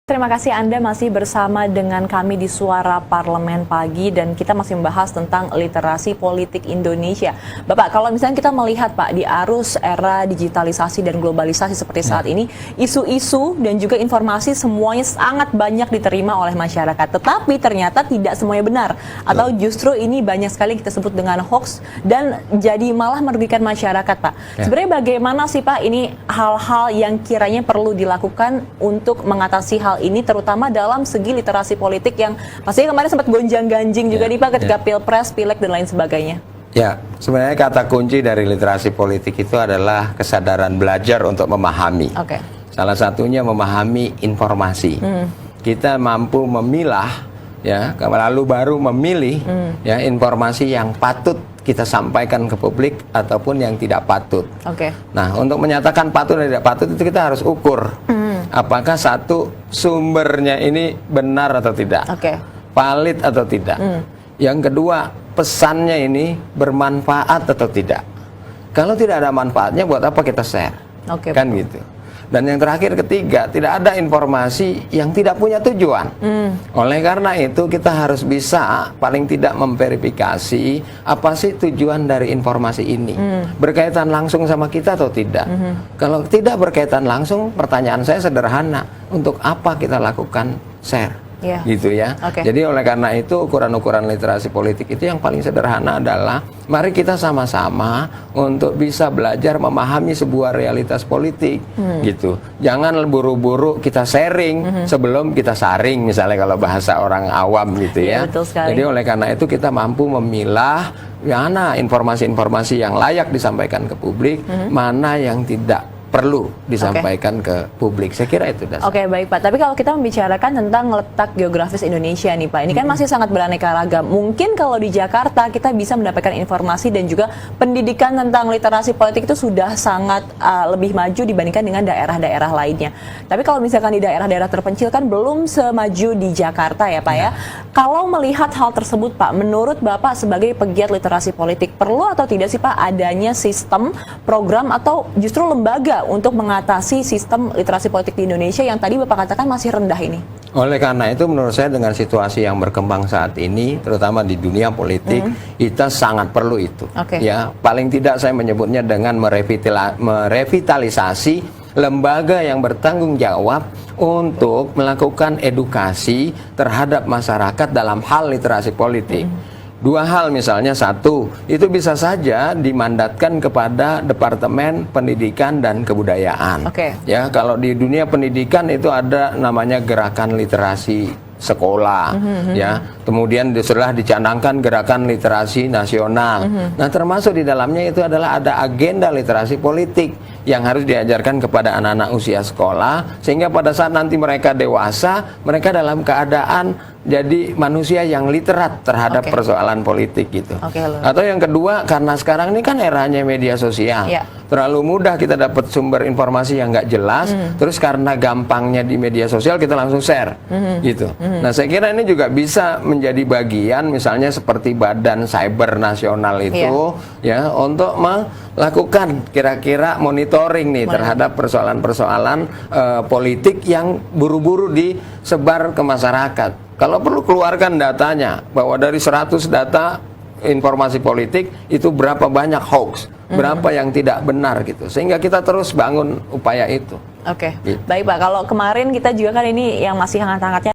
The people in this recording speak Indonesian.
Terima kasih Anda masih bersama dengan kami di Suara Parlemen Pagi dan kita masih membahas tentang literasi politik Indonesia. Bapak, kalau misalnya kita melihat Pak di arus era digitalisasi dan globalisasi seperti saat ini, isu-isu dan juga informasi semuanya sangat banyak diterima oleh masyarakat. Tetapi ternyata tidak semuanya benar atau justru ini banyak sekali kita sebut dengan hoax dan jadi malah merugikan masyarakat, Pak. Sebenarnya bagaimana sih Pak ini hal-hal yang kiranya perlu dilakukan untuk mengatasi hal ini, terutama dalam segi literasi politik yang pastinya kemarin sempat gonjang-ganjing juga nih Pak ketika Pilpres, Pileg dan lain sebagainya. Ya, sebenarnya kata kunci dari literasi politik itu adalah kesadaran belajar untuk memahami. Salah satunya memahami informasi. Kita mampu memilah, ya, lalu baru memilih ya informasi yang patut kita sampaikan ke publik ataupun yang tidak patut. Nah, untuk menyatakan patut dan tidak patut itu kita harus ukur. Apakah satu sumbernya ini benar atau tidak, valid atau tidak. Yang kedua, pesannya ini bermanfaat atau tidak. Kalau tidak ada manfaatnya, buat apa kita share? Kan gitu. Dan yang terakhir, ketiga, tidak ada informasi yang tidak punya tujuan. Oleh karena itu kita harus bisa paling tidak memverifikasi apa sih tujuan dari informasi ini. Berkaitan langsung sama kita atau tidak. Kalau tidak berkaitan langsung, pertanyaan saya sederhana, untuk apa kita lakukan share? Gitu ya. Jadi oleh karena itu ukuran-ukuran literasi politik itu yang paling sederhana adalah mari kita sama-sama untuk bisa belajar memahami sebuah realitas politik gitu. Jangan buru-buru kita sharing sebelum kita saring, misalnya kalau bahasa orang awam gitu ya. Jadi oleh karena itu kita mampu memilah mana informasi-informasi yang layak disampaikan ke publik, mana yang tidak perlu disampaikan ke publik. Saya kira itu dasar. Baik Pak. Tapi kalau kita membicarakan tentang letak geografis Indonesia nih Pak, ini kan masih sangat beraneka ragam. Mungkin kalau di Jakarta kita bisa mendapatkan informasi dan juga pendidikan tentang literasi politik itu sudah sangat lebih maju dibandingkan dengan daerah-daerah lainnya. Tapi kalau misalkan di daerah-daerah terpencil kan belum semaju di Jakarta ya Pak ya. Kalau melihat hal tersebut Pak, menurut Bapak sebagai pegiat literasi politik, perlu atau tidak sih Pak adanya sistem, program atau justru lembaga untuk mengatasi sistem literasi politik di Indonesia yang tadi Bapak katakan masih rendah ini? Oleh karena itu menurut saya dengan situasi yang berkembang saat ini, terutama di dunia politik, kita sangat perlu itu. Ya, paling tidak saya menyebutnya dengan merevitalisasi lembaga yang bertanggung jawab untuk melakukan edukasi terhadap masyarakat dalam hal literasi politik. Dua hal misalnya, satu, itu bisa saja dimandatkan kepada Departemen Pendidikan dan Kebudayaan. Ya, kalau di dunia pendidikan itu ada namanya gerakan literasi sekolah, ya. Kemudian setelah dicanangkan gerakan literasi nasional. Nah, termasuk di dalamnya itu adalah ada agenda literasi politik yang harus diajarkan kepada anak-anak usia sekolah, sehingga pada saat nanti mereka dewasa, mereka dalam keadaan jadi manusia yang literat terhadap persoalan politik gitu. Atau yang kedua, karena sekarang ini kan eranya media sosial, terlalu mudah kita dapat sumber informasi yang nggak jelas, terus karena gampangnya di media sosial kita langsung share, gitu. Nah, saya kira ini juga bisa menjadi bagian, misalnya seperti Badan Cyber Nasional itu, ya, untuk melakukan kira-kira monitoring nih terhadap persoalan-persoalan politik yang buru-buru disebar ke masyarakat. Kalau perlu keluarkan datanya, bahwa dari 100 data informasi politik itu berapa banyak hoax, berapa yang tidak benar gitu. Sehingga kita terus bangun upaya itu. Baik Pak, kalau kemarin kita juga kan ini yang masih hangat-hangatnya